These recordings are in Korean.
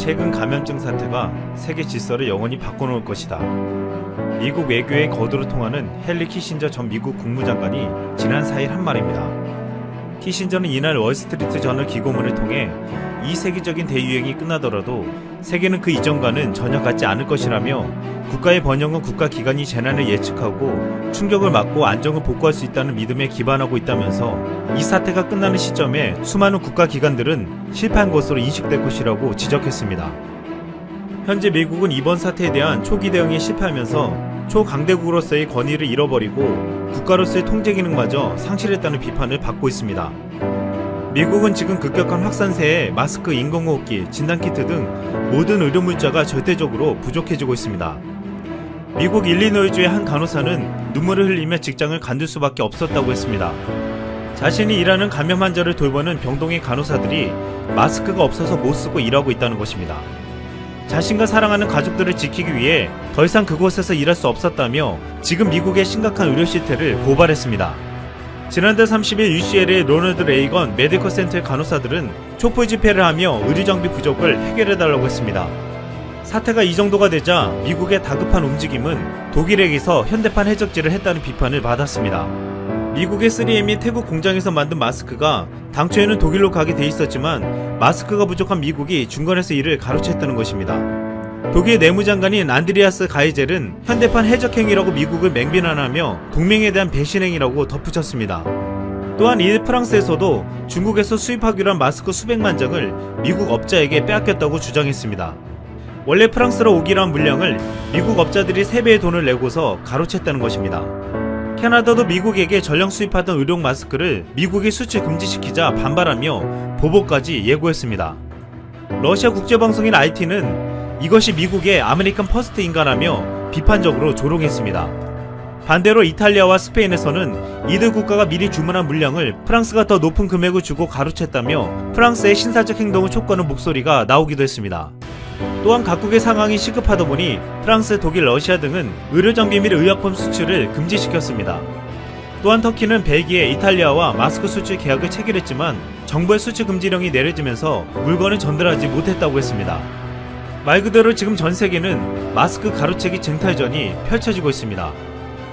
최근 감염증 사태가 세계 질서를 영원히 바꿔놓을 것이다. 미국 외교의 거두로 통하는 헨리 키신저 전 미국 국무장관이 지난 4일 한 말입니다. 키신저는 이날 월스트리트 저널 기고문을 통해 이 세계적인 대유행이 끝나더라도 세계는 그 이전과는 전혀 같지 않을 것이라며 국가의 번영은 국가기관이 재난을 예측하고 충격을 막고 안정을 복구할 수 있다는 믿음에 기반하고 있다면서 이 사태가 끝나는 시점에 수많은 국가기관들은 실패한 것으로 인식될 것이라고 지적했습니다. 현재 미국은 이번 사태에 대한 초기 대응에 실패하면서 초강대국으로서의 권위를 잃어버리고 국가로서의 통제 기능마저 상실했다는 비판을 받고 있습니다. 미국은 지금 급격한 확산세에 마스크, 인공호흡기, 진단키트 등 모든 의료물자가 절대적으로 부족해지고 있습니다. 미국 일리노이주의 한 간호사는 눈물을 흘리며 직장을 간둘 수밖에 없었다고 했습니다. 자신이 일하는 감염 환자를 돌보는 병동의 간호사들이 마스크가 없어서 못 쓰고 일하고 있다는 것입니다. 자신과 사랑하는 가족들을 지키기 위해 더 이상 그곳에서 일할 수 없었다며 지금 미국의 심각한 의료 실태를 고발했습니다. 지난달 30일 UCL의 로널드 레이건 메디컬 센터의 간호사들은 촛불 집회를 하며 의료 장비 부족을 해결해달라고 했습니다. 사태가 이 정도가 되자 미국의 다급한 움직임은 독일에게서 현대판 해적질을 했다는 비판을 받았습니다. 미국의 3M이 태국 공장에서 만든 마스크가 당초에는 독일로 가게 돼 있었지만 마스크가 부족한 미국이 중간에서 이를 가로챘다는 것입니다. 독일 내무장관인 안드리아스 가이젤은 현대판 해적행위라고 미국을 맹비난하며 동맹에 대한 배신행위라고 덧붙였습니다. 또한 이 프랑스에서도 중국에서 수입하기로 한 마스크 수백만 장을 미국 업자에게 빼앗겼다고 주장했습니다. 원래 프랑스로 오기로 한 물량을 미국 업자들이 3배의 돈을 내고서 가로챘다는 것입니다. 캐나다도 미국에게 전량 수입하던 의료용 마스크를 미국이 수출 금지시키자 반발하며 보복까지 예고했습니다. 러시아 국제방송인 RT는 이것이 미국의 아메리칸 퍼스트인가라며 비판적으로 조롱했습니다. 반대로 이탈리아와 스페인에서는 이들 국가가 미리 주문한 물량을 프랑스가 더 높은 금액을 주고 가로챘다며 프랑스의 신사적 행동을 촉구하는 목소리가 나오기도 했습니다. 또한 각국의 상황이 시급하다 보니 프랑스, 독일, 러시아 등은 의료장비 및 의약품 수출을 금지시켰습니다. 또한 터키는 벨기에, 이탈리아와 마스크 수출 계약을 체결했지만 정부의 수출 금지령이 내려지면서 물건을 전달하지 못했다고 했습니다. 말 그대로 지금 전 세계는 마스크 가로채기 쟁탈전이 펼쳐지고 있습니다.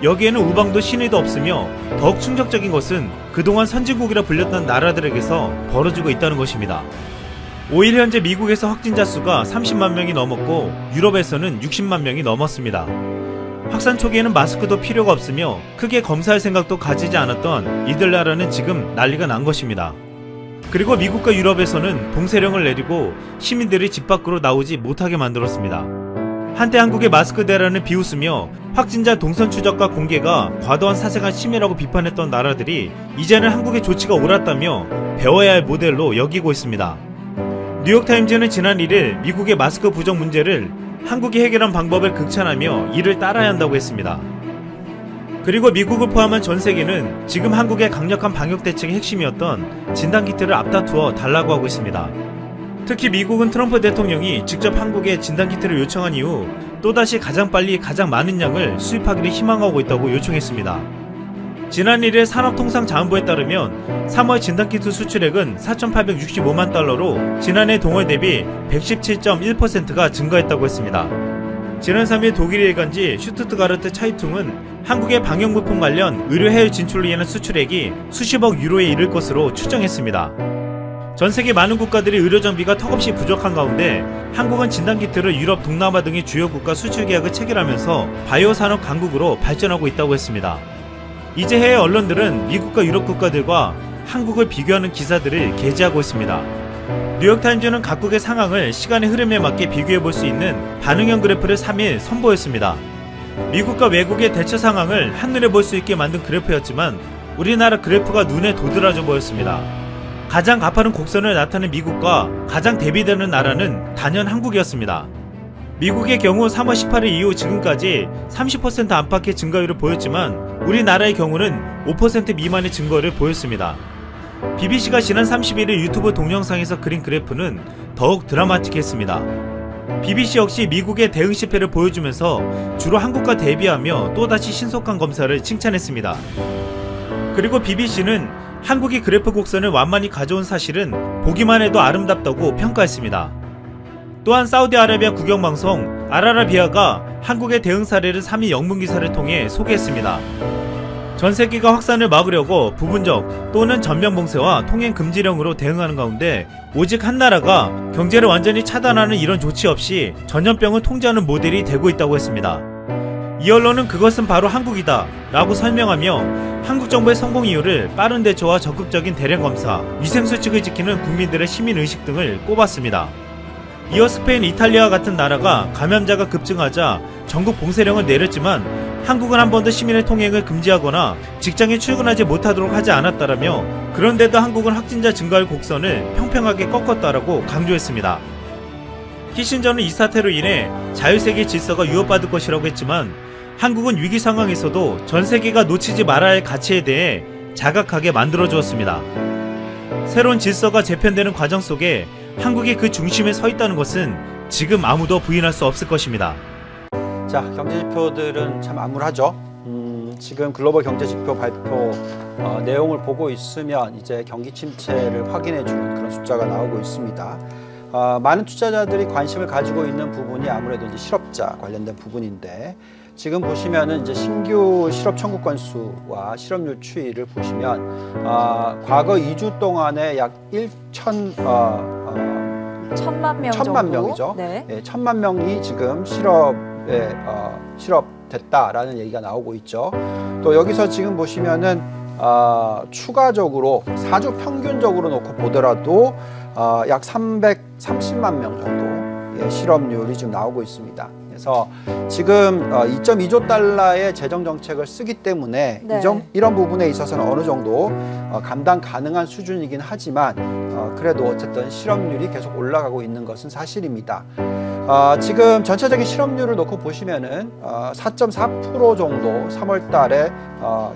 여기에는 우방도 신의도 없으며 더욱 충격적인 것은 그동안 선진국이라 불렸던 나라들에게서 벌어지고 있다는 것입니다. 5일 현재 미국에서 확진자 수가 30만 명이 넘었고 유럽에서는 60만 명이 넘었습니다. 확산 초기에는 마스크도 필요가 없으며 크게 검사할 생각도 가지지 않았던 이들 나라는 지금 난리가 난 것입니다. 그리고 미국과 유럽에서는 봉쇄령을 내리고 시민들이 집 밖으로 나오지 못하게 만들었습니다. 한때 한국의 마스크 대란을 비웃으며 확진자 동선 추적과 공개가 과도한 사생활 침해라고 비판했던 나라들이 이제는 한국의 조치가 옳았다며 배워야 할 모델로 여기고 있습니다. 뉴욕타임즈는 지난 1일 미국의 마스크 부족 문제를 한국이 해결한 방법을 극찬하며 이를 따라야 한다고 했습니다. 그리고 미국을 포함한 전 세계는 지금 한국의 강력한 방역 대책의 핵심이었던 진단키트를 앞다투어 달라고 하고 있습니다. 특히 미국은 트럼프 대통령이 직접 한국에 진단키트를 요청한 이후 또다시 가장 빨리 가장 많은 양을 수입하기를 희망하고 있다고 요청했습니다. 지난 1일 산업통상자원부에 따르면 3월 진단키트 수출액은 4,865만 달러로 지난해 동월 대비 117.1%가 증가했다고 했습니다. 지난 3일 독일 일간지 슈투트가르트 차이퉁은 한국의 방역물품 관련 의료 해외 진출로 인한 수출액이 수십억 유로에 이를 것으로 추정했습니다. 전세계 많은 국가들이 의료장비가 턱없이 부족한 가운데 한국은 진단키트를 유럽, 동남아 등의 주요 국가 수출 계약을 체결하면서 바이오 산업 강국으로 발전하고 있다고 했습니다. 이제 해외 언론들은 미국과 유럽 국가들과 한국을 비교하는 기사들을 게재하고 있습니다. 뉴욕타임즈는 각국의 상황을 시간의 흐름에 맞게 비교해볼 수 있는 반응형 그래프를 3일 선보였습니다. 미국과 외국의 대처 상황을 한눈에 볼 수 있게 만든 그래프였지만 우리나라 그래프가 눈에 도드라져 보였습니다. 가장 가파른 곡선을 나타낸 미국과 가장 대비되는 나라는 단연 한국이었습니다. 미국의 경우 3월 18일 이후 지금까지 30% 안팎의 증가율을 보였지만 우리나라의 경우는 5% 미만의 증가율을 보였습니다. BBC가 지난 31일 유튜브 동영상에서 그린 그래프는 더욱 드라마틱했습니다. BBC 역시 미국의 대응 실패를 보여주면서 주로 한국과 대비하며 또다시 신속한 검사를 칭찬했습니다. 그리고 BBC는 한국이 그래프 곡선을 완만히 가져온 사실은 보기만 해도 아름답다고 평가했습니다. 또한 사우디아라비아 국영방송 알아라비아가 한국의 대응 사례를 3위 영문 기사를 통해 소개했습니다. 전 세계가 확산을 막으려고 부분적 또는 전면 봉쇄와 통행 금지령으로 대응하는 가운데 오직 한 나라가 경제를 완전히 차단하는 이런 조치 없이 전염병을 통제하는 모델이 되고 있다고 했습니다. 이 언론은 그것은 바로 한국이다 라고 설명하며 한국 정부의 성공 이유를 빠른 대처와 적극적인 대량 검사, 위생수칙을 지키는 국민들의 시민의식 등을 꼽았습니다. 이어 스페인, 이탈리아와 같은 나라가 감염자가 급증하자 전국 봉쇄령을 내렸지만 한국은 한 번도 시민의 통행을 금지하거나 직장에 출근하지 못하도록 하지 않았다라며 그런데도 한국은 확진자 증가할 곡선을 평평하게 꺾었다라고 강조했습니다. 키신저는 이 사태로 인해 자유세계 질서가 위협받을 것이라고 했지만 한국은 위기 상황에서도 전 세계가 놓치지 말아야 할 가치에 대해 자각하게 만들어주었습니다. 새로운 질서가 재편되는 과정 속에 한국이 그 중심에 서 있다는 것은 지금 아무도 부인할 수 없을 것입니다. 자, 경제 지표들은 참 암울하죠. 지금 글로벌 경제 지표 발표 내용을 보고 있으면 이제 경기 침체를 확인해 주는 그런 숫자가 나오고 있습니다. 많은 투자자들이 관심을 가지고 있는 부분이 아무래도 이제 실업자 관련된 부분인데 지금 보시면은 이제 신규 실업 청구 건수와 실업률 추이를 보시면 과거 2주 동안에 약 1,000만 명 천만 정도? 명이죠. 네. 네, 1,000만 명이 지금 실업됐다라는 얘기가 나오고 있죠. 또 여기서 지금 보시면은 추가적으로 4주 평균적으로 놓고 보더라도 약 330만 명 정도의 실업률이 지금 나오고 있습니다. 그래서 지금 2.2조 달러의 재정 정책을 쓰기 때문에 네. 이런 부분에 있어서는 어느 정도 감당 가능한 수준이긴 하지만 그래도 어쨌든 실업률이 계속 올라가고 있는 것은 사실입니다. 지금 전체적인 실업률을 놓고 보시면은 4.4% 정도 3월 달에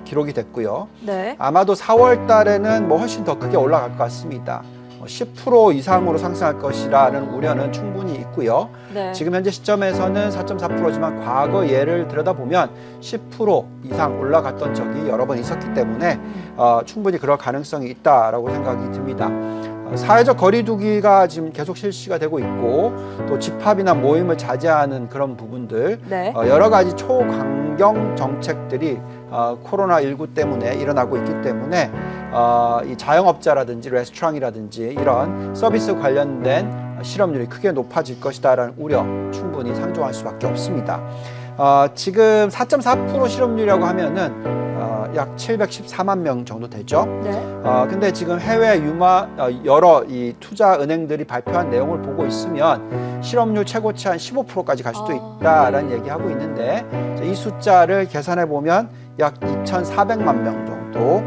기록이 됐고요. 네. 아마도 4월 달에는 뭐 훨씬 더 크게 올라갈 것 같습니다. 10% 이상으로 상승할 것이라는 우려는 충분히 있고요. 네. 지금 현재 시점에서는 4.4%지만 과거 예를 들여다보면 10% 이상 올라갔던 적이 여러 번 있었기 때문에 충분히 그럴 가능성이 있다라고 생각이 듭니다. 사회적 거리두기가 지금 계속 실시가 되고 있고 또 집합이나 모임을 자제하는 그런 부분들 네. 여러 가지 초강경 정책들이 코로나19 때문에 일어나고 있기 때문에 이 자영업자라든지 레스토랑이라든지 이런 서비스 관련된 실업률이 크게 높아질 것이다라는 우려 충분히 상정할 수밖에 없습니다. 지금 4.4% 실업률이라고 하면은 약 714만 명 정도 되죠. 네. 근데 지금 해외 여러 이 투자 은행들이 발표한 내용을 보고 있으면 실업률 최고치 한 15%까지 갈 수도 있다라는 네. 얘기하고 있는데 이 숫자를 계산해 보면 약 2,400만 명 정도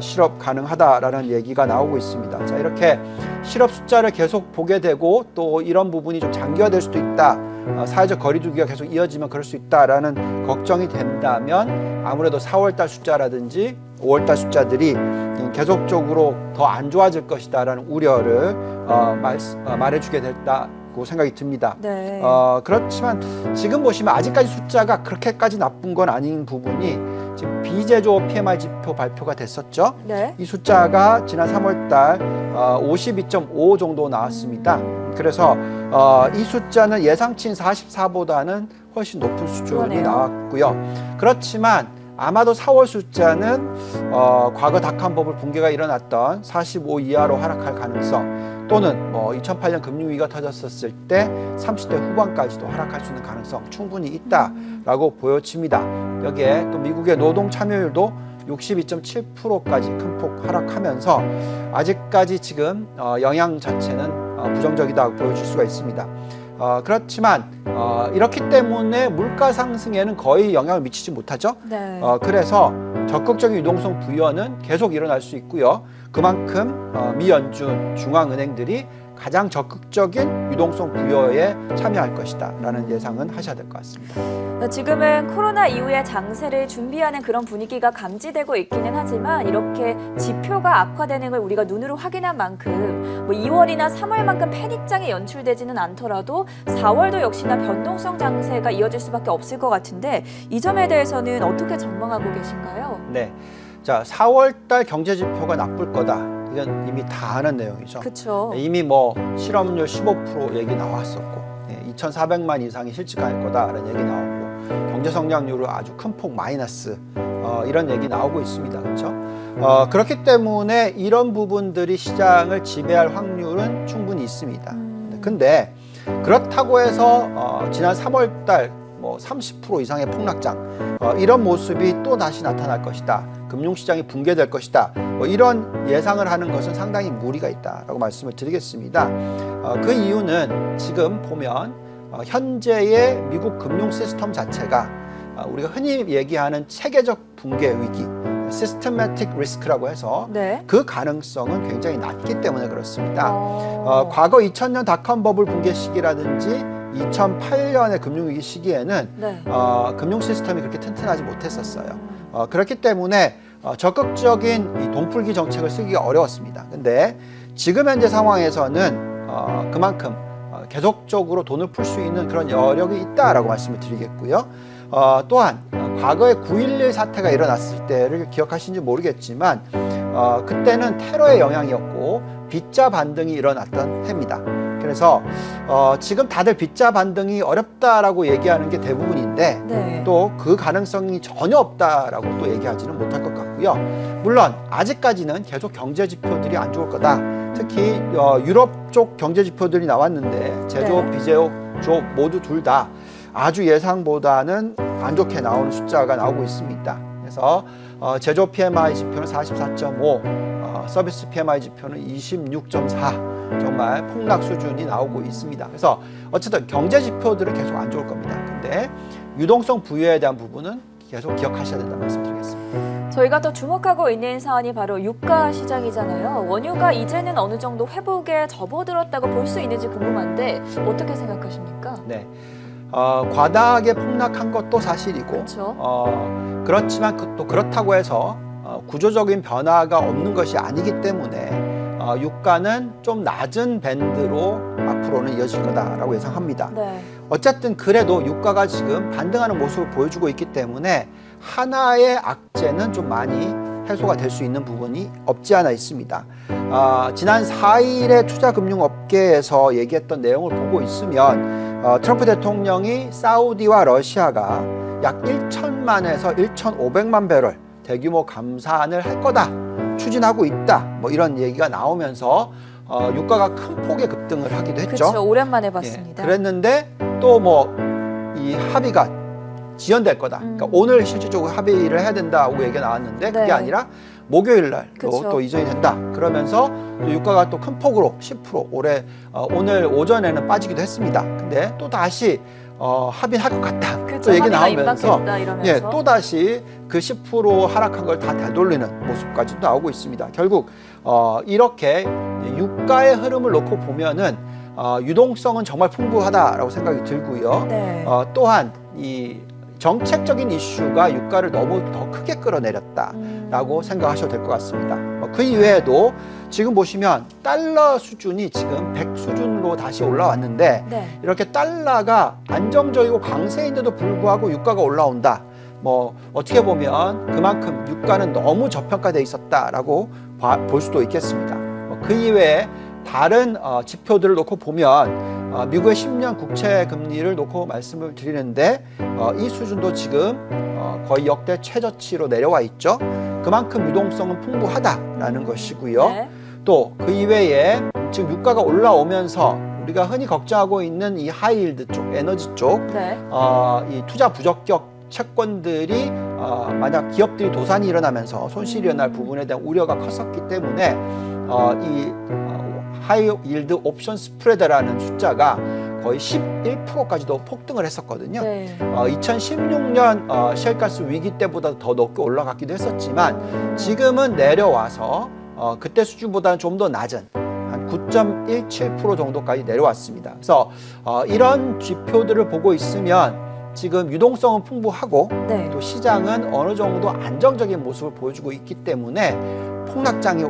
실업 가능하다라는 얘기가 나오고 있습니다. 자, 이렇게 실업 숫자를 계속 보게 되고 또 이런 부분이 좀 장기화될 수도 있다. 사회적 거리두기가 계속 이어지면 그럴 수 있다라는 걱정이 된다면 아무래도 4월달 숫자라든지 5월달 숫자들이 계속적으로 더 안 좋아질 것이다라는 우려를 말해주게 됐다고 생각이 듭니다. 네. 그렇지만 지금 보시면 아직까지 숫자가 그렇게까지 나쁜 건 아닌 부분이 지금 비제조 PMI 지표 발표가 됐었죠. 네. 이 숫자가 지난 3월달 52.5 정도 나왔습니다. 그래서 이 숫자는 예상치인 44보다는 훨씬 높은 수준이 그러네요. 나왔고요. 그렇지만 아마도 4월 숫자는 과거 닷컴버블 붕괴가 일어났던 45 이하로 하락할 가능성 또는 2008년 금융위기가 터졌었을 때 30대 후반까지도 하락할 수 있는 가능성 충분히 있다라고 보여집니다. 여기에 또 미국의 노동 참여율도 62.7%까지 큰 폭 하락하면서 아직까지 지금 영향 자체는 부정적이다고 보여질 수가 있습니다. 그렇지만 이렇기 때문에 물가 상승에는 거의 영향을 미치지 못하죠. 네. 그래서 적극적인 유동성 부여는 계속 일어날 수 있고요. 그만큼 미 연준 중앙은행들이 가장 적극적인 유동성 부여에 참여할 것이다 라는 예상은 하셔야 될 것 같습니다. 지금은 코로나 이후의 장세를 준비하는 그런 분위기가 감지되고 있기는 하지만 이렇게 지표가 악화되는 걸 우리가 눈으로 확인한 만큼 2월이나 3월만큼 패닉장이 연출되지는 않더라도 4월도 역시나 변동성 장세가 이어질 수밖에 없을 것 같은데 이 점에 대해서는 어떻게 전망하고 계신가요? 네, 자 4월달 경제 지표가 나쁠 거다. 이건 이미 다 아는 내용이죠. 그렇죠. 이미 뭐 실업률 15% 얘기 나왔었고 2,400만 이상이 실직할 거다라는 얘기 나오고 경제 성장률은 아주 큰 폭 마이너스 이런 얘기 나오고 있습니다. 그렇죠? 그렇기 때문에 이런 부분들이 시장을 지배할 확률은 충분히 있습니다. 근데 그렇다고 해서 지난 3월 달 뭐 30% 이상의 폭락장 이런 모습이 또 다시 나타날 것이다. 금융시장이 붕괴될 것이다. 뭐 이런 예상을 하는 것은 상당히 무리가 있다라고 말씀을 드리겠습니다. 그 이유는 지금 보면 현재의 미국 금융 시스템 자체가 우리가 흔히 얘기하는 체계적 붕괴 위기, 시스테매틱 리스크라고 해서 네. 그 가능성은 굉장히 낮기 때문에 그렇습니다. 과거 2000년 닷컴 버블 붕괴 시기라든지 2008년의 금융위기 시기에는 네. 금융 시스템이 그렇게 튼튼하지 못했었어요. 그렇기 때문에 적극적인 이 돈풀기 정책을 쓰기가 어려웠습니다. 근데 지금 현재 상황에서는 그만큼 계속적으로 돈을 풀 수 있는 그런 여력이 있다라고 말씀을 드리겠고요. 또한 과거에 9.11 사태가 일어났을 때를 기억하시는지 모르겠지만 그때는 테러의 영향이었고 빚자 반등이 일어났던 해입니다. 그래서 지금 다들 빚자 반등이 어렵다라고 얘기하는 게 대부분인데 네. 또 그 가능성이 전혀 없다라고 또 얘기하지는 못할 것 같고요. 물론 아직까지는 계속 경제 지표들이 안 좋을 거다. 특히 유럽 쪽 경제 지표들이 나왔는데 제조업, 네. 비제조업 쪽 모두 둘 다 아주 예상보다는 안 좋게 나오는 숫자가 나오고 있습니다. 그래서 제조업 PMI 지표는 44.5, 서비스 PMI 지표는 26.4 정말 폭락 수준이 나오고 있습니다. 그래서 어쨌든 경제 지표들은 계속 안 좋을 겁니다. 근데 유동성 부여에 대한 부분은 계속 기억하셔야 된다는 말씀드리겠습니다. 저희가 또 주목하고 있는 사안이 바로 유가 시장이잖아요. 원유가 이제는 어느 정도 회복에 접어들었다고 볼 수 있는지 궁금한데 어떻게 생각하십니까? 네, 과다하게 폭락한 것도 사실이고 그렇죠. 그렇지만 또 그렇다고 해서 구조적인 변화가 없는 것이 아니기 때문에 유가는 좀 낮은 밴드로 앞으로는 이어질 거다라고 예상합니다. 네. 어쨌든 그래도 유가가 지금 반등하는 모습을 보여주고 있기 때문에 하나의 악재는 좀 많이 해소가 될 수 있는 부분이 없지 않아 있습니다. 지난 4일에 투자금융업계에서 얘기했던 내용을 보고 있으면 트럼프 대통령이 사우디와 러시아가 약 1,000만에서 1,500만 배럴 대규모 감산을 할 거다. 추진하고 있다. 뭐 이런 얘기가 나오면서 유가가 큰 폭의 급등을 하기도 했죠. 그렇죠. 오랜만에 봤습니다. 그랬는데 또 뭐 이 합의가 지연될 거다. 그러니까 오늘 실질적으로 합의를 해야 된다고 얘기가 나왔는데 그게 네. 아니라 목요일 날로 그쵸. 또 이전이 된다. 그러면서 또 유가가 또 큰 폭으로 10% 올해 오늘 오전에는 빠지기도 했습니다. 근데 또 다시 합의할 것 같다. 그렇죠. 또 얘기 합의가 나오면서 임박했다 이러면서. 또 다시 그 10% 하락한 걸 다 되돌리는 모습까지도 나오고 있습니다. 결국 이렇게 유가의 흐름을 놓고 보면은 유동성은 정말 풍부하다라고 생각이 들고요. 네. 또한 이 정책적인 이슈가 유가를 너무 더 크게 끌어내렸다라고 생각하셔도 될 것 같습니다. 그 이외에도 지금 보시면 달러 수준이 지금 100 수준으로 다시 올라왔는데 네. 이렇게 달러가 안정적이고 강세인데도 불구하고 유가가 올라온다. 뭐 어떻게 보면 그만큼 유가는 너무 저평가돼 있었다라고 볼 수도 있겠습니다. 그 이외에 다른 지표들을 놓고 보면 미국의 10년 국채 금리를 놓고 말씀을 드리는데 이 수준도 지금 거의 역대 최저치로 내려와 있죠. 그만큼 유동성은 풍부하다라는 것이고요. 네. 또 그 이외에 지금 유가가 올라오면서 우리가 흔히 걱정하고 있는 이 하이힐드 쪽, 에너지 쪽, 네. 이 투자 부적격 채권들이 만약 기업들이 도산이 일어나면서 손실이 일어날 부분에 대한 우려가 컸었기 때문에 이 하이 일드 옵션 스프레드라는 숫자가 거의 11%까지도 폭등을 했었거든요. 네. 2016년 셰일가스 위기 때보다 더 높게 올라갔기도 했었지만 지금은 내려와서 그때 수준보다는 좀 더 낮은 한 9.17% 정도까지 내려왔습니다. 그래서 이런 지표들을 보고 있으면 지금 유동성은 풍부하고 네. 또 시장은 어느 정도 안정적인 모습을 보여주고 있기 때문에 폭락장이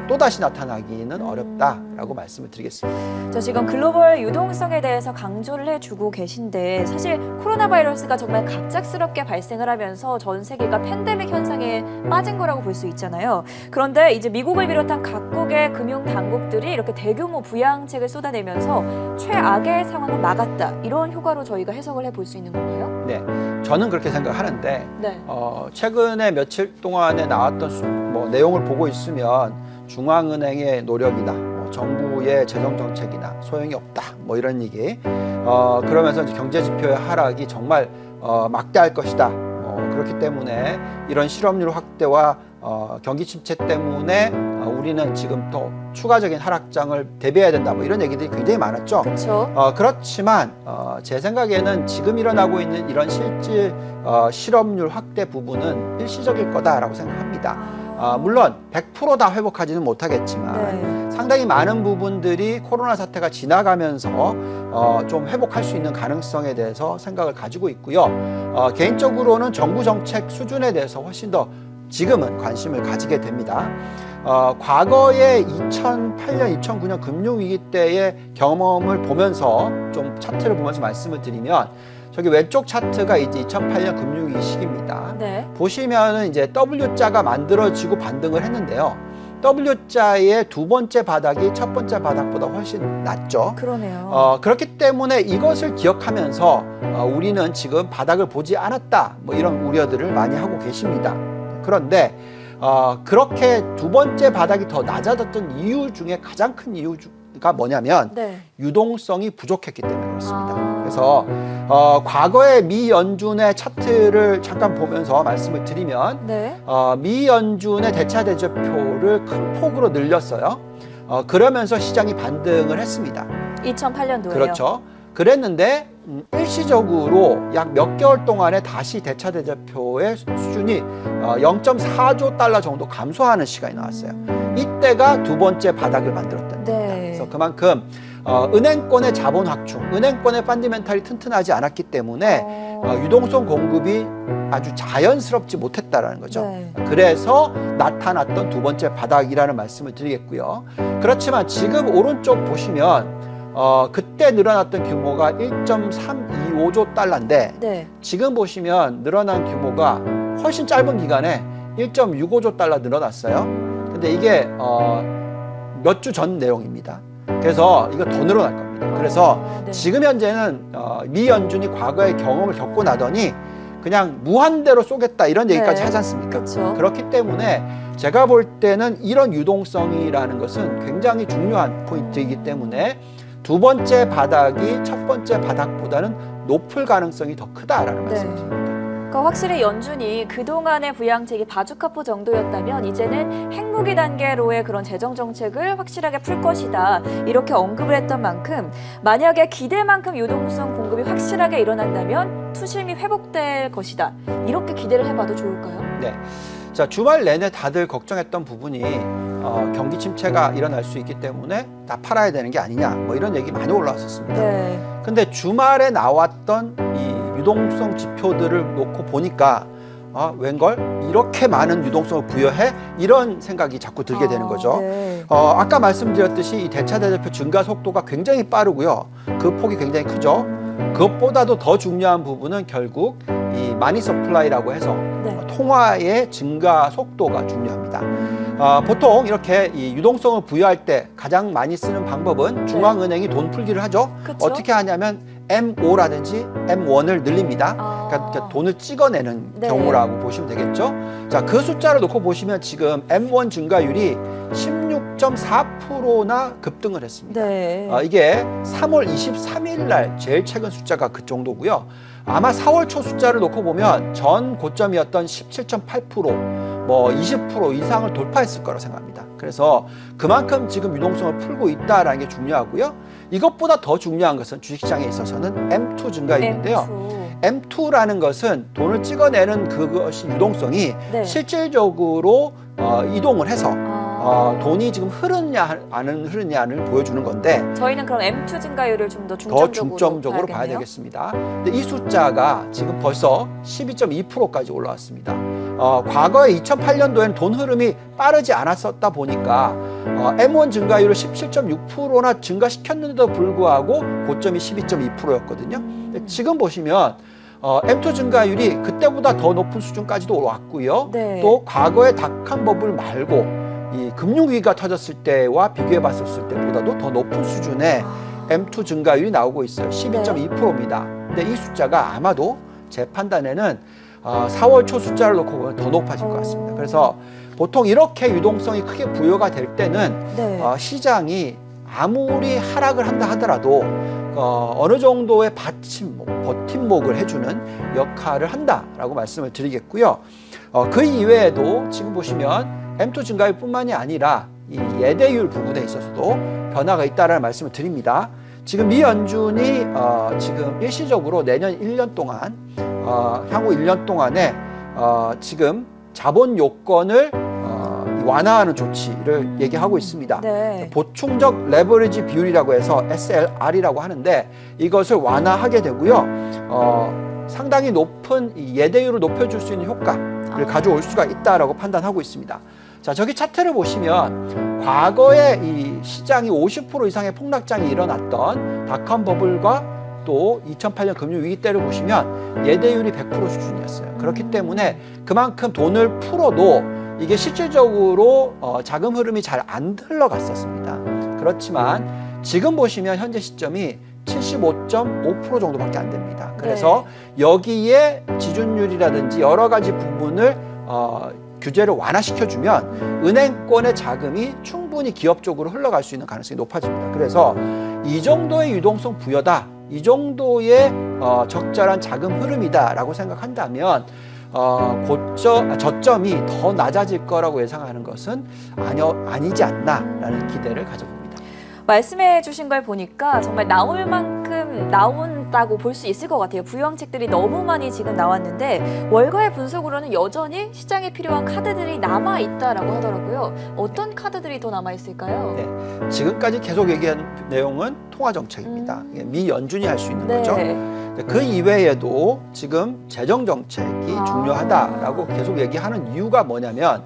또다시 나타나기는 어렵다라고 말씀을 드리겠습니다. 자, 지금 글로벌 유동성에 대해서 강조를 해주고 계신데 사실 코로나 바이러스가 정말 갑작스럽게 발생을 하면서 전 세계가 팬데믹 현상에 빠진 거라고 볼 수 있잖아요. 그런데 이제 미국을 비롯한 각국의 금융 당국들이 이렇게 대규모 부양책을 쏟아내면서 최악의 상황을 막았다. 이런 효과로 저희가 해석을 해볼 수 있는 건가요? 네, 저는 그렇게 생각하는데 네. 최근에 며칠 동안에 나왔던 내용을 보고 있으면 중앙은행의 노력이나 정부의 재정 정책이나 소용이 없다 이런 얘기 그러면서 이제 경제 지표의 하락이 정말 막대할 것이다. 그렇기 때문에 이런 실업률 확대와 경기 침체 때문에 우리는 지금 또 추가적인 하락장을 대비해야 된다. 이런 얘기들이 굉장히 많았죠. 그렇죠. 그렇지만 제 생각에는 지금 일어나고 있는 이런 실질 실업률 확대 부분은 일시적일 거다라고 생각합니다. 물론 100% 다 회복하지는 못하겠지만 상당히 많은 부분들이 코로나 사태가 지나가면서 좀 회복할 수 있는 가능성에 대해서 생각을 가지고 있고요. 개인적으로는 정부 정책 수준에 대해서 훨씬 더 지금은 관심을 가지게 됩니다. 과거에 2008년, 2009년 금융위기 때의 경험을 보면서 좀 차트를 보면서 말씀을 드리면 저기 왼쪽 차트가 이제 2008년 금융위기 시기입니다. 네. 보시면은 이제 W자가 만들어지고 반등을 했는데요. W자의 두 번째 바닥이 첫 번째 바닥보다 훨씬 낮죠. 그러네요. 그렇기 때문에 이것을 기억하면서 우리는 지금 바닥을 보지 않았다. 이런 우려들을 많이 하고 계십니다. 그런데 그렇게 두 번째 바닥이 더 낮아졌던 이유 중에 가장 큰 이유가 뭐냐면 유동성이 부족했기 때문에 그렇습니다. 그래서 과거의 미 연준의 차트를 잠깐 보면서 말씀을 드리면 미 연준의 대차 대조표를 큰 폭으로 늘렸어요. 그러면서 시장이 반등을 했습니다. 2008년도에요. 그렇죠. 그랬는데 일시적으로 약 몇 개월 동안에 다시 대차 대조표의 수준이 0.4조 달러 정도 감소하는 시간이 나왔어요. 이때가 두 번째 바닥을 만들었던 겁니다. 그래서 그만큼 은행권의 자본 확충, 은행권의 펀디멘탈이 튼튼하지 않았기 때문에 유동성 공급이 아주 자연스럽지 못했다라는 거죠. 그래서 나타났던 두 번째 바닥이라는 말씀을 드리겠고요. 그렇지만 지금 오른쪽 보시면 그때 늘어났던 규모가 1.325조 달러인데 지금 보시면 늘어난 규모가 훨씬 짧은 기간에 1.65조 달러 늘어났어요. 근데 이게 몇 주 전 내용입니다. 그래서 이거 더 늘어날 겁니다. 그래서 지금 현재는 미 연준이 과거의 경험을 겪고 나더니 그냥 무한대로 쏘겠다 이런 얘기까지 하지 않습니까? 그렇기 때문에 제가 볼 때는 이런 유동성이라는 것은 굉장히 중요한 포인트이기 때문에 두 번째 바닥이 첫 번째 바닥보다는 높을 가능성이 더 크다라는 말씀입니다. 그러니까 확실히 연준이 그동안의 부양책이 바주카포 정도였다면 이제는 핵무기 단계로의 그런 재정 정책을 확실하게 풀 것이다. 이렇게 언급을 했던 만큼 만약에 기대만큼 유동성 공급이 확실하게 일어난다면 투심이 회복될 것이다. 이렇게 기대를 해봐도 좋을까요? 네. 자, 주말 내내 다들 걱정했던 부분이 경기 침체가 일어날 수 있기 때문에 다 팔아야 되는 게 아니냐 이런 얘기 많이 올라왔었습니다. 근데 주말에 나왔던 이 유동성 지표들을 놓고 보니까 웬걸? 이렇게 많은 유동성을 부여해? 이런 생각이 자꾸 들게 되는 거죠. 아까 말씀드렸듯이 이 대차 대조표 증가 속도가 굉장히 빠르고요. 그 폭이 굉장히 크죠. 그것보다도 더 중요한 부분은 결국 이 마니 서플라이라고 해서 통화의 증가 속도가 중요합니다. 보통 이렇게 이 유동성을 부여할 때 가장 많이 쓰는 방법은 중앙은행이 돈 풀기를 하죠. 어떻게 하냐면 M5라든지 M1을 늘립니다. 그러니까 돈을 찍어내는 경우라고 보시면 되겠죠. 자, 그 숫자를 놓고 보시면 지금 M1 증가율이 16.4%나 급등을 했습니다. 이게 3월 23일 날 제일 최근 숫자가 그 정도고요. 아마 4월 초 숫자를 놓고 보면 전 고점이었던 17.8%, 20% 이상을 돌파했을 거라고 생각합니다. 그래서 그만큼 지금 유동성을 풀고 있다는 게 중요하고요. 이것보다 더 중요한 것은 주식시장에 있어서는 M2 증가율인데요. M2라는 것은 돈을 찍어내는 그것이 유동성이 실질적으로 이동을 해서 돈이 지금 흐르냐 안 흐르냐를 보여주는 건데 저희는 그럼 M2 증가율을 좀 더 중점적으로 봐야 되겠습니다. 근데 이 숫자가 지금 벌써 12.2%까지 올라왔습니다. 과거에 2008년도에는 돈 흐름이 빠르지 않았었다 보니까 M1 증가율을 17.6%나 증가시켰는데도 불구하고 고점이 12.2%였거든요. 지금 보시면 M2 증가율이 그때보다 더 높은 수준까지도 왔고요. 네. 또 과거의 닷컴 버블 말고 이 금융위기가 터졌을 때와 비교해 봤을 때보다도 더 높은 수준의 M2 증가율이 나오고 있어요. 12.2%입니다. 근데 이 숫자가 아마도 제 판단에는 4월 초 숫자를 놓고 보면 더 높아질 것 같습니다. 그래서 보통 이렇게 유동성이 크게 부여가 될 때는 네. 시장이 아무리 하락을 한다 하더라도 어느 정도의 버팀목을 해주는 역할을 한다라고 말씀을 드리겠고요. 그 이외에도 지금 보시면 M2 증가율뿐만이 아니라 이 예대율 부분에 있어서도 변화가 있다라는 말씀을 드립니다. 지금 미 연준이 지금 일시적으로 내년 1년 동안 향후 1년 동안에 지금 자본 요건을 완화하는 조치를 얘기하고 있습니다. 네. 보충적 레버리지 비율이라고 해서 SLR이라고 하는데 이것을 완화하게 되고요. 상당히 높은 이 예대율을 높여줄 수 있는 효과를 가져올 수가 있다라고 판단하고 있습니다. 자, 저기 차트를 보시면 과거에 이 시장이 50% 이상의 폭락장이 일어났던 닷컴 버블과 또 2008년 금융위기 때를 보시면 예대율이 100% 수준이었어요. 그렇기 때문에 그만큼 돈을 풀어도 이게 실질적으로 자금 흐름이 잘 안 흘러갔었습니다. 그렇지만 지금 보시면 현재 시점이 75.5% 정도밖에 안 됩니다. 그래서 여기에 지준율이라든지 여러 가지 부분을 규제를 완화시켜주면 은행권의 자금이 충분히 기업 쪽으로 흘러갈 수 있는 가능성이 높아집니다. 그래서 이 정도의 유동성 부여다, 이 정도의 적절한 자금 흐름이다라고 생각한다면 저점이 더 낮아질 거라고 예상하는 것은 아니지 않나라는 기대를 가져봅니다. 말씀해 주신 걸 보니까 정말 나올 만큼 나온다고 볼 수 있을 것 같아요. 부양책들이 너무 많이 지금 나왔는데 월가의 분석으로는 여전히 시장에 필요한 카드들이 남아있다라고 하더라고요. 어떤 카드들이 더 남아있을까요? 네, 지금까지 계속 얘기한 내용은 통화정책입니다. 미 연준이 할 수 있는 거죠. 그 이외에도 지금 재정정책이 중요하다라고 계속 얘기하는 이유가 뭐냐면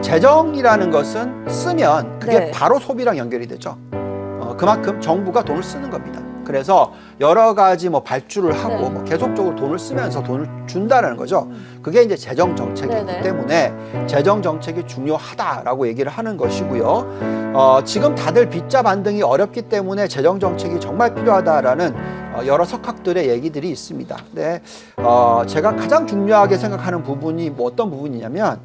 재정이라는 것은 쓰면 그게 바로 소비랑 연결이 되죠. 그만큼 정부가 돈을 쓰는 겁니다. 그래서 여러 가지 발주를 하고 계속적으로 돈을 쓰면서 돈을 준다는 거죠. 그게 이제 재정 정책이기 때문에 재정 정책이 중요하다라고 얘기를 하는 것이고요. 지금 다들 빚자 반등이 어렵기 때문에 재정 정책이 정말 필요하다라는 여러 석학들의 얘기들이 있습니다. 근데 제가 가장 중요하게 생각하는 부분이 어떤 부분이냐면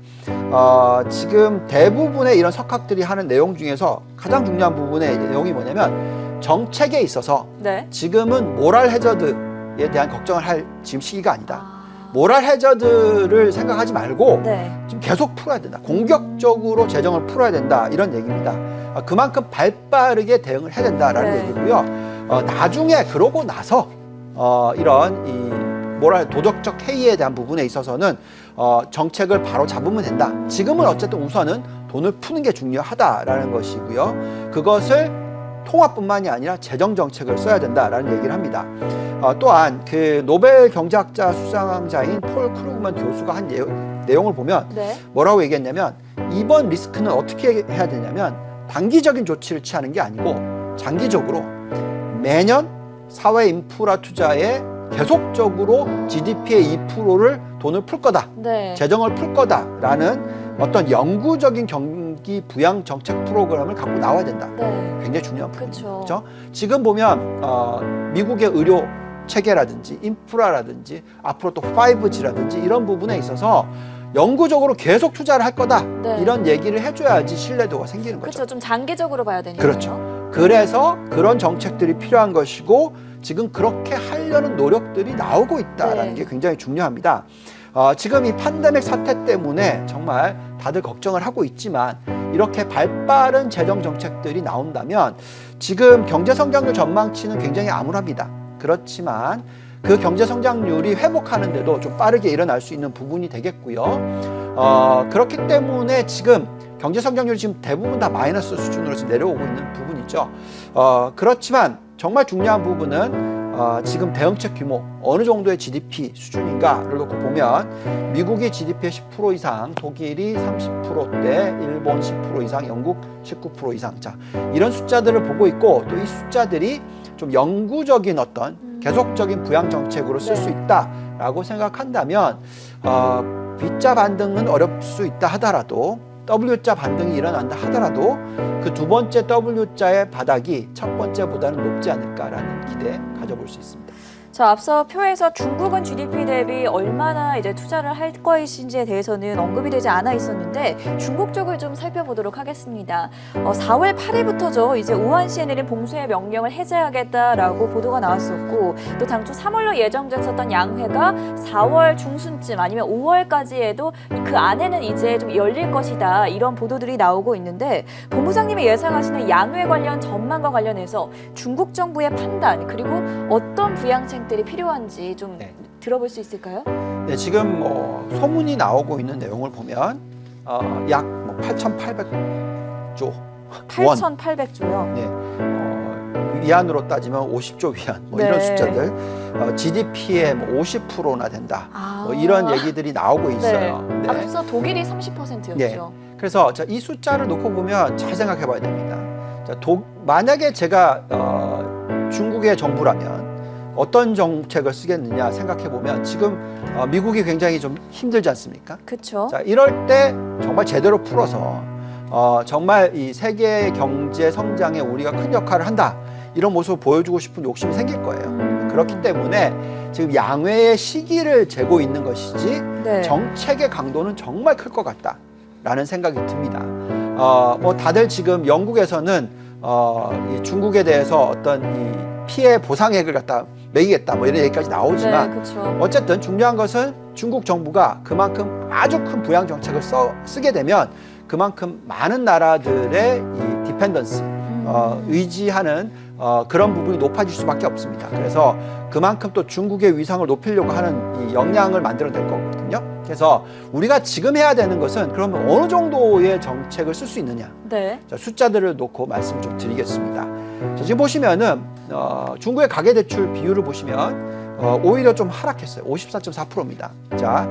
지금 대부분의 이런 석학들이 하는 내용 중에서 가장 중요한 부분의 내용이 뭐냐면 정책에 있어서 지금은 모랄 해저드에 대한 걱정을 할 지금 시기가 아니다. 모랄 해저드를 생각하지 말고 지금 계속 풀어야 된다. 공격적으로 재정을 풀어야 된다. 이런 얘기입니다. 그만큼 발빠르게 대응을 해야 된다라는 얘기고요. 나중에 그러고 나서 이런 이 모랄 도덕적 해이에 대한 부분에 있어서는 정책을 바로 잡으면 된다. 지금은 어쨌든 우선은 돈을 푸는 게 중요하다라는 것이고요. 그것을 통화뿐만이 아니라 재정 정책을 써야 된다라는 얘기를 합니다. 또한 그 노벨 경제학자 수상자인 폴 크루그만 교수가 한 내용을 보면 뭐라고 얘기했냐면 이번 리스크는 어떻게 해야 되냐면 단기적인 조치를 취하는 게 아니고 장기적으로 매년 사회 인프라 투자에 계속적으로 GDP의 2%를 돈을 풀 거다. 재정을 풀 거다라는 어떤 영구적인 경기 부양 정책 프로그램을 갖고 나와야 된다. 굉장히 중요한 부분이죠. 그렇죠? 지금 보면 미국의 의료 체계라든지 인프라라든지 앞으로 또 5G라든지 이런 부분에 있어서 영구적으로 계속 투자를 할 거다. 이런 얘기를 해줘야지 신뢰도가 생기는 거죠. 그렇죠. 좀 장기적으로 봐야 되니까요. 그렇죠. 그래서 그런 정책들이 필요한 것이고 지금 그렇게 하려는 노력들이 나오고 있다는 게 굉장히 중요합니다. 지금 이 팬데믹 사태 때문에 정말 다들 걱정을 하고 있지만 이렇게 발빠른 재정 정책들이 나온다면 지금 경제 성장률 전망치는 굉장히 암울합니다. 그렇지만 그 경제 성장률이 회복하는데도 좀 빠르게 일어날 수 있는 부분이 되겠고요. 그렇기 때문에 지금 경제 성장률이 지금 대부분 다 마이너스 수준으로 내려오고 있는 부분이죠. 그렇지만 정말 중요한 부분은 지금 대응책 규모 어느 정도의 GDP 수준인가를 놓고 보면 미국이 GDP의 10% 이상, 독일이 30%대, 일본 10% 이상, 영국 19% 이상. 자, 이런 숫자들을 보고 있고 또 이 숫자들이 좀 영구적인 어떤 계속적인 부양 정책으로 쓸 수 있다라고 생각한다면 V자 반등은 어렵을 수 있다 하더라도 W자 반등이 일어난다 하더라도 그 두 번째 W자의 바닥이 첫 번째보다는 높지 않을까라는 기대 가져볼 수 있습니다. 자, 앞서 표에서 중국은 GDP 대비 얼마나 이제 투자를 할 것인지에 대해서는 언급이 되지 않아 있었는데 중국 쪽을 좀 살펴보도록 하겠습니다. 4월 8일부터죠. 이제 우한시에 내린 봉쇄 명령을 해제하겠다라고 보도가 나왔었고 또 당초 3월로 예정됐었던 양회가 4월 중순쯤 아니면 5월까지에도 그 안에는 이제 좀 열릴 것이다 이런 보도들이 나오고 있는데 본부장님이 예상하시는 양회 관련 전망과 관련해서 중국 정부의 판단 그리고 어떤 부양책 들이 필요한지 좀 들어볼 수 있을까요? 네, 지금 소문이 나오고 있는 내용을 보면 약 8,800조 원. 8,800조요. 네, 위안으로 따지면 50조 위안 이런 숫자들 GDP의 50%나 된다 이런 얘기들이 나오고 있어요. 네. 앞서 독일이 30%였죠. 네. 그래서 자, 이 숫자를 놓고 보면 잘 생각해 봐야 됩니다. 자, 만약에 제가 중국의 정부라면 어떤 정책을 쓰겠느냐 생각해 보면 지금 미국이 굉장히 좀 힘들지 않습니까? 그렇죠. 자, 이럴 때 정말 제대로 풀어서 정말 이 세계 경제 성장에 우리가 큰 역할을 한다 이런 모습을 보여주고 싶은 욕심이 생길 거예요. 그렇기 때문에 지금 양회의 시기를 재고 있는 것이지 정책의 강도는 정말 클 것 같다라는 생각이 듭니다. 뭐 다들 지금 영국에서는 이 중국에 대해서 어떤 이 피해 보상액을 갖다 매기겠다 뭐 이런 얘기까지 나오지만 어쨌든 중요한 것은 중국 정부가 그만큼 아주 큰 부양 정책을 쓰게 되면 그만큼 많은 나라들의 이 디펜던스 의지하는 그런 부분이 높아질 수밖에 없습니다. 그래서 그만큼 또 중국의 위상을 높이려고 하는 이 역량을 만들어낼 거거든요. 그래서 우리가 지금 해야 되는 것은 그러면 어느 정도의 정책을 쓸 수 있느냐. 자, 숫자들을 놓고 말씀 좀 드리겠습니다. 자, 지금 보시면은 중국의 가계대출 비율을 보시면 오히려 좀 하락했어요. 54.4%입니다. 자,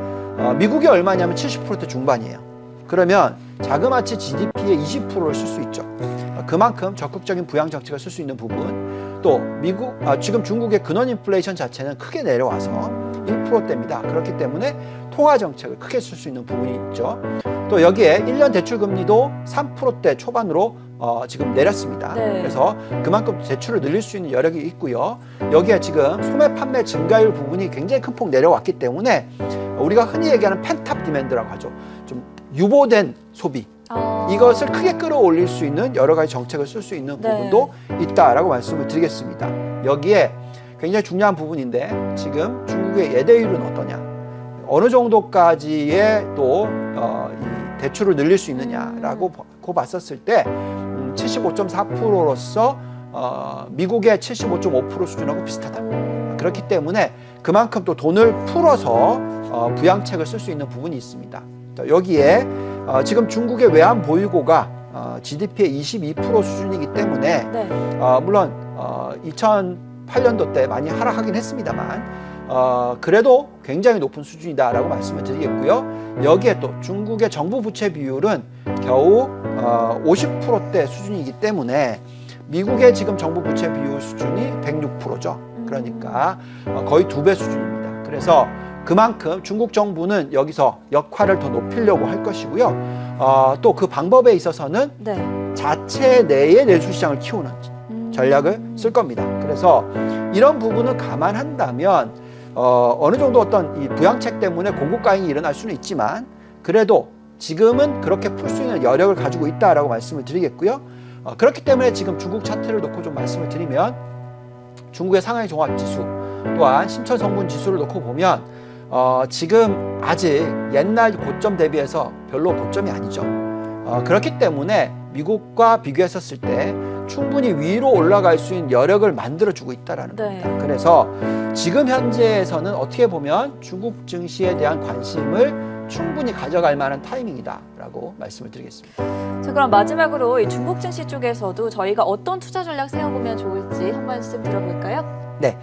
미국이 얼마냐면 70%대 중반이에요. 그러면 자그마치 GDP의 20%를 쓸 수 있죠. 그만큼 적극적인 부양 정책을 쓸 수 있는 부분 또 지금 중국의 근원 인플레이션 자체는 크게 내려와서 1%대입니다. 그렇기 때문에 통화 정책을 크게 쓸 수 있는 부분이 있죠. 또 여기에 1년 대출 금리도 3%대 초반으로 지금 내렸습니다. 그래서 그만큼 대출을 늘릴 수 있는 여력이 있고요. 여기에 지금 소매 판매 증가율 부분이 굉장히 큰 폭 내려왔기 때문에 우리가 흔히 얘기하는 펜탑 디맨드라고 하죠. 좀 유보된 소비 이것을 크게 끌어올릴 수 있는 여러 가지 정책을 쓸 수 있는 부분도 있다라고 말씀을 드리겠습니다. 여기에 굉장히 중요한 부분인데 지금 중국의 예대율은 어떠냐 어느 정도까지의 또 이 대출을 늘릴 수 있느냐라고 봤었을 때 75.4%로서 미국의 75.5% 수준하고 비슷하다. 그렇기 때문에 그만큼 또 돈을 풀어서 부양책을 쓸 수 있는 부분이 있습니다. 여기에 지금 중국의 외환 보유고가 GDP의 22% 수준이기 때문에 물론 2008년도 때 많이 하락하긴 했습니다만 그래도 굉장히 높은 수준이다라고 말씀을 드리겠고요. 여기에 또 중국의 정부 부채 비율은 겨우 50%대 수준이기 때문에 미국의 지금 정부 부채 비율 수준이 106%죠. 그러니까 거의 2배 수준입니다. 그래서 그만큼 중국 정부는 여기서 역할을 더 높이려고 할 것이고요. 또 그 방법에 있어서는 자체 내의 내수 시장을 키우는 전략을 쓸 겁니다. 그래서 이런 부분을 감안한다면 어느 정도 어떤 이 부양책 때문에 공급 과잉이 일어날 수는 있지만 그래도 지금은 그렇게 풀 수 있는 여력을 가지고 있다라고 말씀을 드리겠고요. 그렇기 때문에 지금 중국 차트를 놓고 좀 말씀을 드리면 중국의 상하이 종합지수 또한 신천 성분 지수를 놓고 보면 지금 아직 옛날 고점 대비해서 별로 고점이 아니죠. 그렇기 때문에 미국과 비교했었을 때 충분히 위로 올라갈 수 있는 여력을 만들어주고 있다는 겁니다. 그래서 지금 현재에서는 어떻게 보면 중국 증시에 대한 관심을 충분히 가져갈 만한 타이밍이다라고 말씀을 드리겠습니다. 자, 그럼 마지막으로 이 중국 증시 쪽에서도 저희가 어떤 투자 전략 세워보면 좋을지 한 말씀 들어볼까요? 네.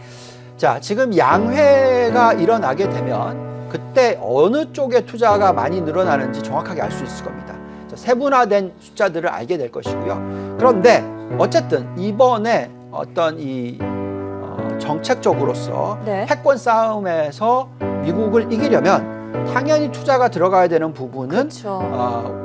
자, 지금 양회가 일어나게 되면 그때 어느 쪽에 투자가 많이 늘어나는지 정확하게 알 수 있을 겁니다. 자, 세분화된 숫자들을 알게 될 것이고요. 그런데 어쨌든 이번에 어떤 이 정책적으로서 네. 패권 싸움에서 미국을 이기려면 당연히 투자가 들어가야 되는 부분은 그렇죠.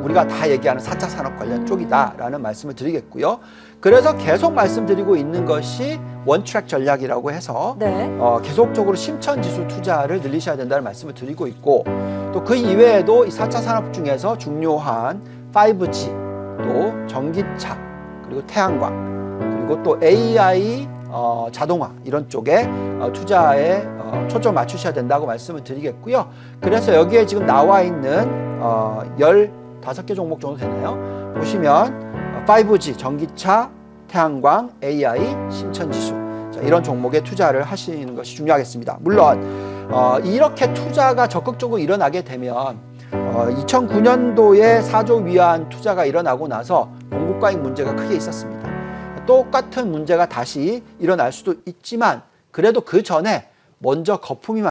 우리가 다 얘기하는 4차 산업 관련 쪽이다라는 말씀을 드리겠고요. 그래서 계속 말씀드리고 있는 것이 원트랙 전략이라고 해서 네. 계속적으로 심천지수 투자를 늘리셔야 된다는 말씀을 드리고 있고, 또 그 이외에도 이 4차 산업 중에서 중요한 5G, 또 전기차, 그리고 태양광, 그리고 또 AI, 자동화 이런 쪽에 투자에 초점 맞추셔야 된다고 말씀을 드리겠고요. 그래서 여기에 지금 나와 있는 15개 종목 정도 되네요. 보시면 5G, 전기차, 태양광, AI, 심천지수, 자, 이런 종목에 투자를 하시는 것이 중요하겠습니다. 물론 이렇게 투자가 적극적으로 일어나게 되면 2009년도에 4조 위안 투자가 일어나고 나서 공급과잉 문제가 크게 있었습니다. 똑같은 문제가 다시 일어날 수도 있지만 그래도 그 전에 먼저 거품이